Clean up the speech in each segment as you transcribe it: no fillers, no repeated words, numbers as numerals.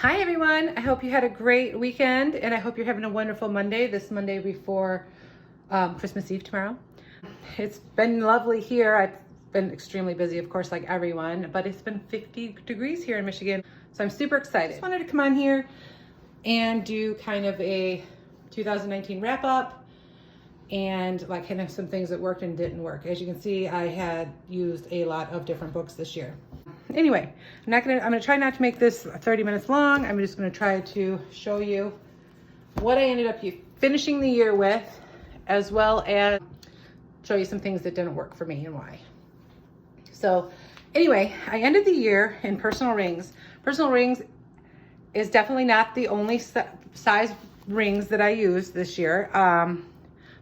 Hi everyone, I hope you had a great weekend and I hope you're having a wonderful Monday, this Monday before Christmas Eve tomorrow. It's been lovely here. I've been extremely busy, of course, like everyone, but it's been 50 degrees here in Michigan, so I'm super excited. Just wanted to come on here and do kind of a 2019 wrap up and like kind of some things that worked and didn't work. As you can see, I had used a lot of different books this year. Anyway, I'm gonna try not to make this 30 minutes long. I'm just gonna try to show you what I ended up finishing the year with, as well as show you some things that didn't work for me and why. So anyway, I ended the year in personal rings. Personal rings is definitely not the only size rings that I use this year,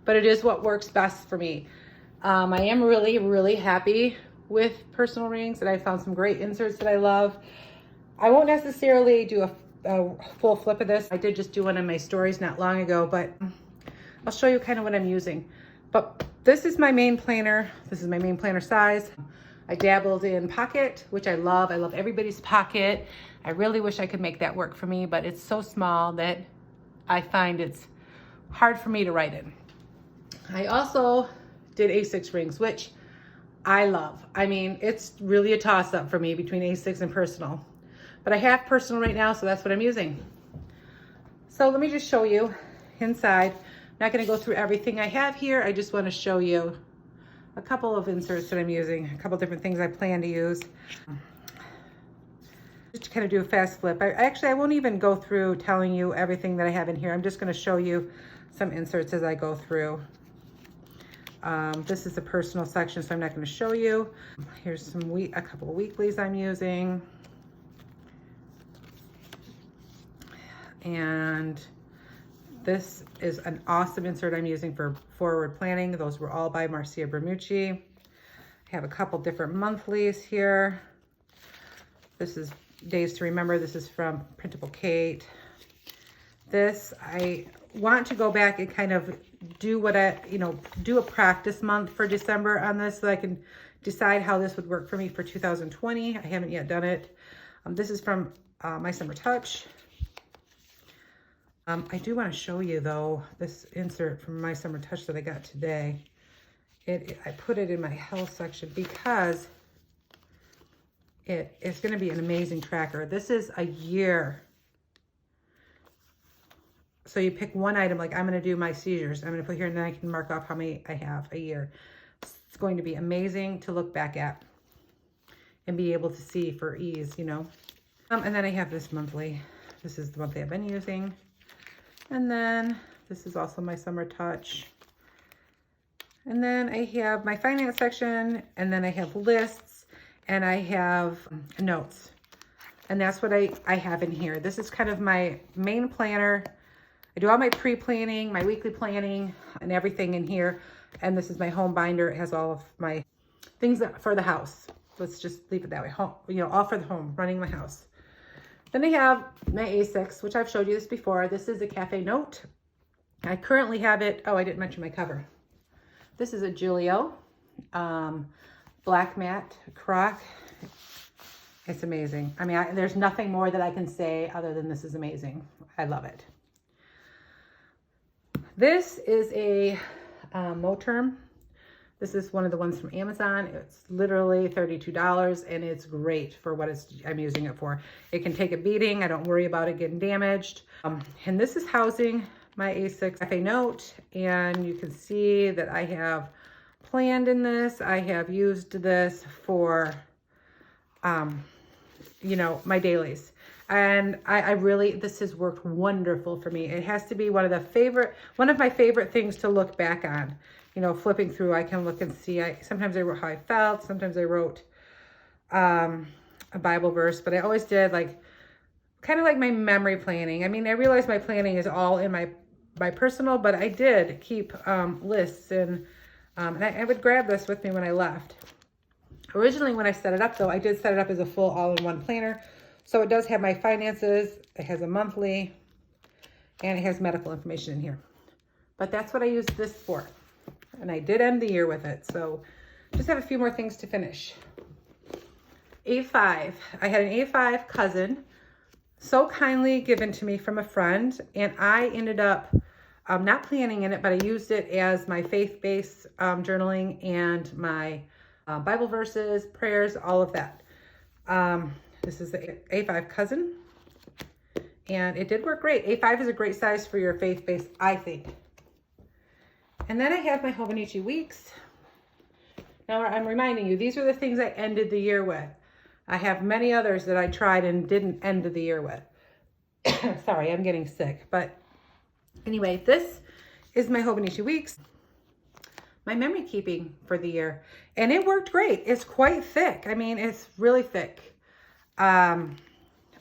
but it is what works best for me. I am really happy with personal rings, and I found some great inserts that I love. I won't necessarily do a full flip of this. I did just do one in my stories not long ago, but I'll show you kind of what I'm using. But this is my main planner. This is my main planner size. I dabbled in pocket, which I love. I love everybody's pocket. I really wish I could make that work for me, but it's so small that I find it's hard for me to write in. I also did A6 rings, which I love. I mean, it's really a toss-up for me between A6 and personal. But I have personal right now, so that's what I'm using. So let me just show you inside. I'm not gonna go through everything I have here. I just wanna show you a couple of inserts that I'm using, a couple different things I plan to use. Just to kind of do a fast flip. I won't even go through telling you everything that I have in here. I'm just gonna show you some inserts as I go through. This is the personal section, so I'm not going to show you. Here's a couple of weeklies I'm using. And this is an awesome insert I'm using for forward planning. Those were all by Marcia Bermucci. I have a couple different monthlies here. This is Days to Remember. This is from Printable Kate. This, I want to go back and kind of do do a practice month for December on this so I can decide how this would work for me for 2020. I haven't yet done it. This is from My Summer Touch. I do want to show you though, this insert from My Summer Touch that I got today. I put it in my health section because it's going to be an amazing tracker. This is a year. So you pick one item, like I'm going to do my seizures. I'm going to put here and then I can mark off how many I have a year. It's going to be amazing to look back at and be able to see for ease, you know. And then I have this monthly. This is the monthly I've been using. And then this is also My Summer Touch. And then I have my finance section, and then I have lists, and I have notes. And that's what I have in here. This is kind of my main planner. I do all my pre-planning, my weekly planning, and everything in here. And this is my home binder. It has all of my things for the house. Let's just leave it that way. Home, all for the home, running my house. Then I have my A6, which I've showed you this before. This is a Cafe Note. I currently have it. Oh, I didn't mention my cover. This is a Julio black matte croc. It's amazing. I mean, there's nothing more that I can say other than this is amazing. I love it. This is a Moterm. This is one of the ones from Amazon. It's literally $32 and it's great for what I'm using it for. It can take a beating. I don't worry about it getting damaged. And this is housing my A6 Cafe Note, and you can see that I have planned in this. I have used this for, my dailies. And this has worked wonderful for me. It has to be one of my favorite things to look back on. Flipping through, I can look and see. Sometimes I wrote how I felt. Sometimes I wrote a Bible verse, but I always did kind of like my memory planning. I mean, I realize my planning is all in my personal, but I did keep lists, and I would grab this with me when I left. Originally, when I set it up, though, I did set it up as a full all-in-one planner. So it does have my finances, it has a monthly, and it has medical information in here. But that's what I used this for. And I did end the year with it. So just have a few more things to finish. A5. I had an A5 cousin so kindly given to me from a friend, and I ended up not planning in it, but I used it as my faith-based journaling and my Bible verses, prayers, all of that. This is the A5 Cousin, and it did work great. A5 is a great size for your faith-based, I think. And then I have my Hobonichi Weeks. Now I'm reminding you, these are the things I ended the year with. I have many others that I tried and didn't end the year with. Sorry, I'm getting sick. But anyway, this is my Hobonichi Weeks, my memory keeping for the year. And it worked great. It's quite thick. I mean, it's really thick. I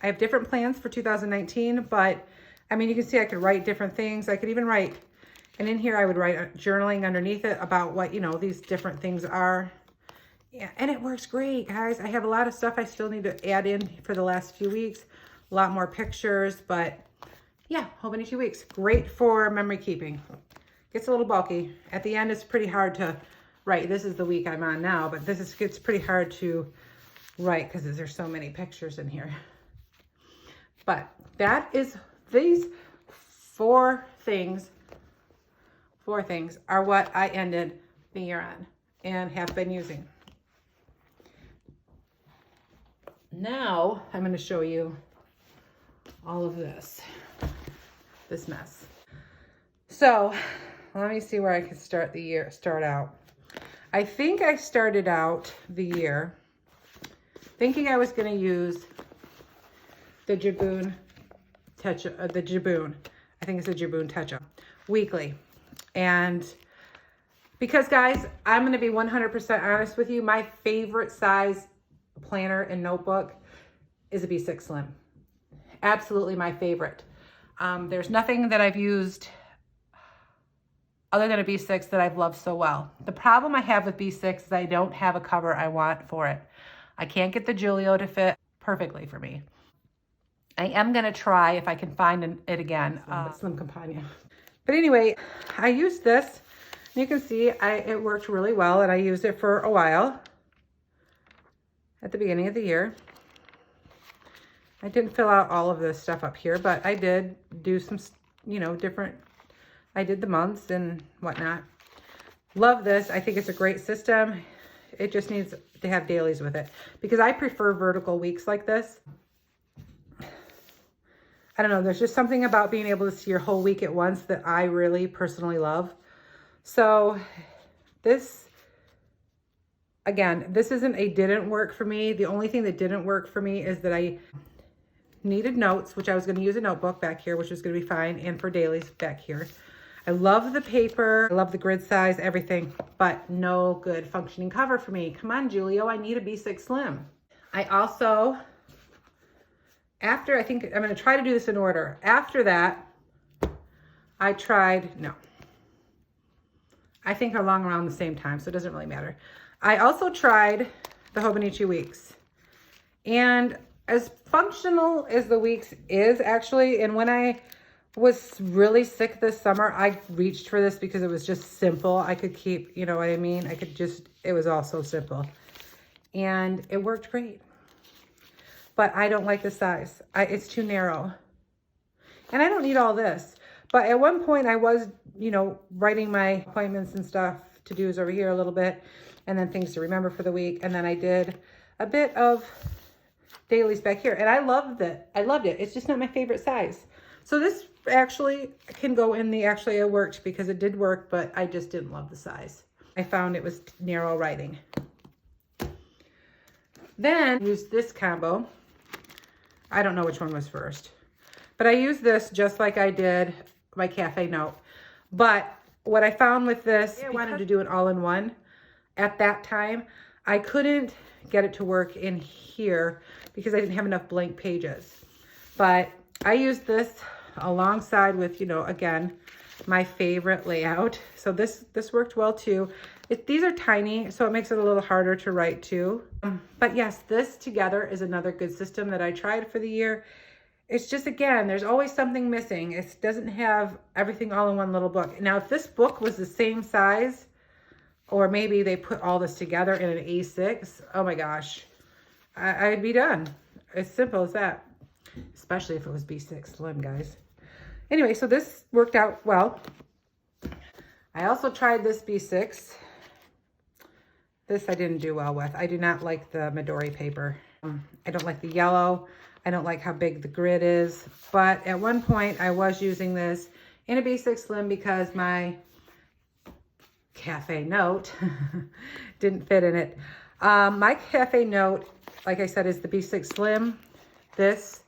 have different plans for 2019, but I mean, you can see I could write different things. I could even write, and in here I would write journaling underneath it about what, you know, these different things are. Yeah, and it works great, guys. I have a lot of stuff I still need to add in for the last few weeks. A lot more pictures, but yeah, Hobonichi Weeks. Great for memory keeping. Gets a little bulky. At the end, it's pretty hard to write. This is the week I'm on now, but gets pretty hard to write because there's so many pictures in here. But that is, these four things are what I ended the year on and have been using. Now I'm going to show you all of this mess. So let me see where I can start out. I think I started out the year thinking I was going to use the Jabun Touch, I think it's the Jabun Touch-Up weekly. And because, guys, I'm going to be 100% honest with you, my favorite size planner and notebook is a B6 Slim. Absolutely my favorite. There's nothing that I've used other than a B6 that I've loved so well. The problem I have with B6 is I don't have a cover I want for it. I can't get the Julio to fit perfectly for me. I am going to try if I can find it again. Slim Companion. But anyway, I used this. You can see it worked really well, and I used it for a while at the beginning of the year. I didn't fill out all of this stuff up here, but I did do some, you know, I did the months and whatnot. Love this. I think it's a great system. It just needs to have dailies with it because I prefer vertical weeks like this. I don't know. There's just something about being able to see your whole week at once that I really personally love. So this, again, this didn't work for me. The only thing that didn't work for me is that I needed notes, which I was going to use a notebook back here, which was going to be fine, and for dailies back here. I love the paper. I love the grid size, everything, but no good functioning cover for me. Come on, Julio, I need a B6 Slim. I also, I think I'm going to try to do this in order. After that, I think along around the same time, so it doesn't really matter. I also tried the Hobonichi Weeks, and as functional as the Weeks is actually, and when I was really sick this summer, I reached for this because it was just simple. I could keep, you know what I mean? It was all so simple. And it worked great. But I don't like the size. It's too narrow. And I don't need all this. But at one point I was, you know, writing my appointments and stuff, to-dos over here a little bit, and then things to remember for the week. And then I did a bit of dailies back here. And I loved it. It's just not my favorite size. So this actually can go in it worked because it did work, but I just didn't love the size. I found it was narrow writing. Then I used this combo. I don't know which one was first, but I used this just like I did my Cafe Note. But what I found with this, I wanted to do it all in one. At that time, I couldn't get it to work in here because I didn't have enough blank pages. But I used this alongside with, you know, again, my favorite layout. So this worked well too. These are tiny, so it makes it a little harder to write too. But yes, this together is another good system that I tried for the year. It's just, again, there's always something missing. It doesn't have everything all in one little book. Now, if this book was the same size, or maybe they put all this together in an A6, oh my gosh, I'd be done. As simple as that. especially if it was B6 Slim, guys. Anyway, so this worked out well. I also tried this B6. This I didn't do well with. I do not like the Midori paper. I don't like the yellow. I don't like how big the grid is. But at one point, I was using this in a B6 Slim because my Cafe Note didn't fit in it. My Cafe Note, like I said, is the B6 Slim. This,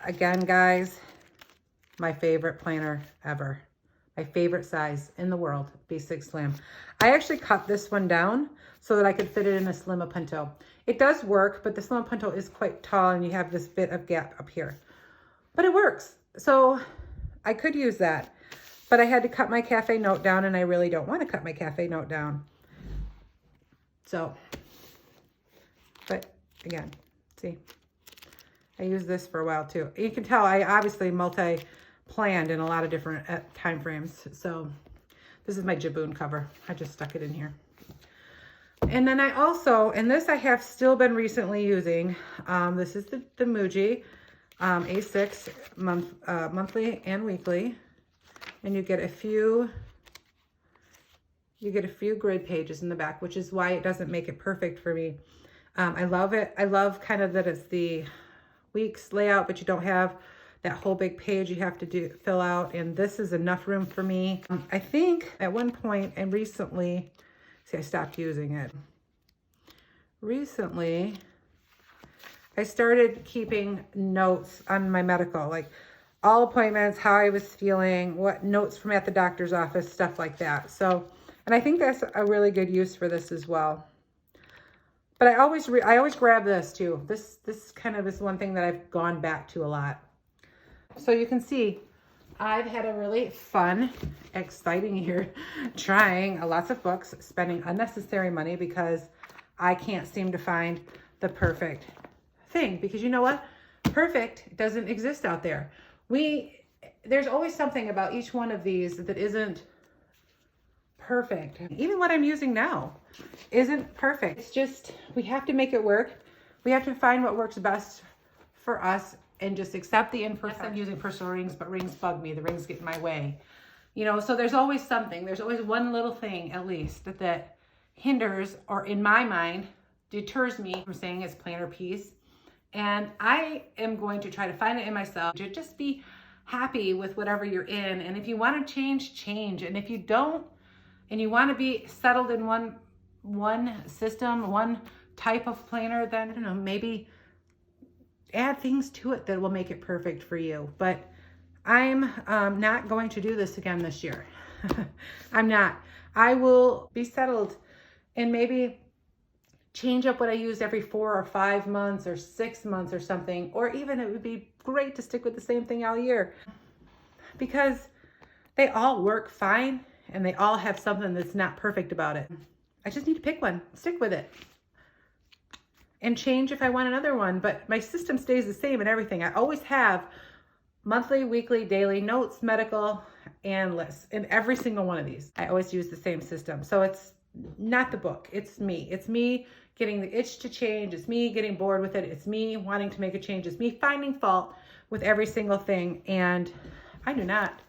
again, guys, my favorite planner ever. My favorite size in the world, B6 Slim. I actually cut this one down so that I could fit it in a Slim Appunto. It does work, but the Slim Appunto is quite tall and you have this bit of gap up here. But it works. So I could use that. But I had to cut my Cafe Note down, and I really don't want to cut my Cafe Note down. So, but again, see, I use this for a while too. You can tell I obviously multi-planned in a lot of different time frames. So this is my Jabun cover. I just stuck it in here. And then I also, and this I have still been recently using, this is the Muji A6 monthly and weekly. And you get a few grid pages in the back, which is why it doesn't make it perfect for me. I love it. I love kind of that it's the week's layout, but you don't have that whole big page you have to fill out. And this is enough room for me. I think at one point and recently, see, I stopped using it. Recently, I started keeping notes on my medical, like all appointments, how I was feeling, what notes from at the doctor's office, stuff like that. So, and I think that's a really good use for this as well. But I always grab this too. This kind of is one thing that I've gone back to a lot. So you can see I've had a really fun, exciting year trying lots of books, spending unnecessary money because I can't seem to find the perfect thing. Because you know what? Perfect doesn't exist out there. There's always something about each one of these that isn't perfect. Even what I'm using now isn't perfect. It's just, we have to make it work. We have to find what works best for us and just accept the imperfection. I'm using personal rings, but rings bug me. The rings get in my way. You know, so there's always something. There's always one little thing, at least, that hinders, or in my mind, deters me from saying it's planner piece. And I am going to try to find it in myself to just be happy with whatever you're in. And if you want to change, change. And if you don't, and you want to be settled in one system, one type of planner, then, I don't know, maybe add things to it that will make it perfect for you. But I'm not going to do this again this year. I'm not. I will be settled and maybe change up what I use every 4 or 5 months or 6 months or something. Or even it would be great to stick with the same thing all year, because they all work fine and they all have something that's not perfect about it. I just need to pick one, stick with it, and change if I want another one. But my system stays the same and everything. I always have monthly, weekly, daily notes, medical, and lists in every single one of these. I always use the same system. So it's not the book, it's me. It's me getting the itch to change. It's me getting bored with it. It's me wanting to make a change. It's me finding fault with every single thing. And I do not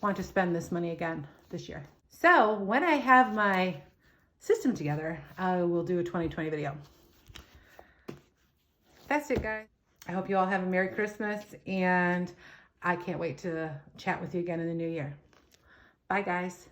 want to spend this money again this year. So when I have my system together, I will do a 2020 video. That's it, guys. I hope you all have a Merry Christmas, and I can't wait to chat with you again in the new year. Bye, guys.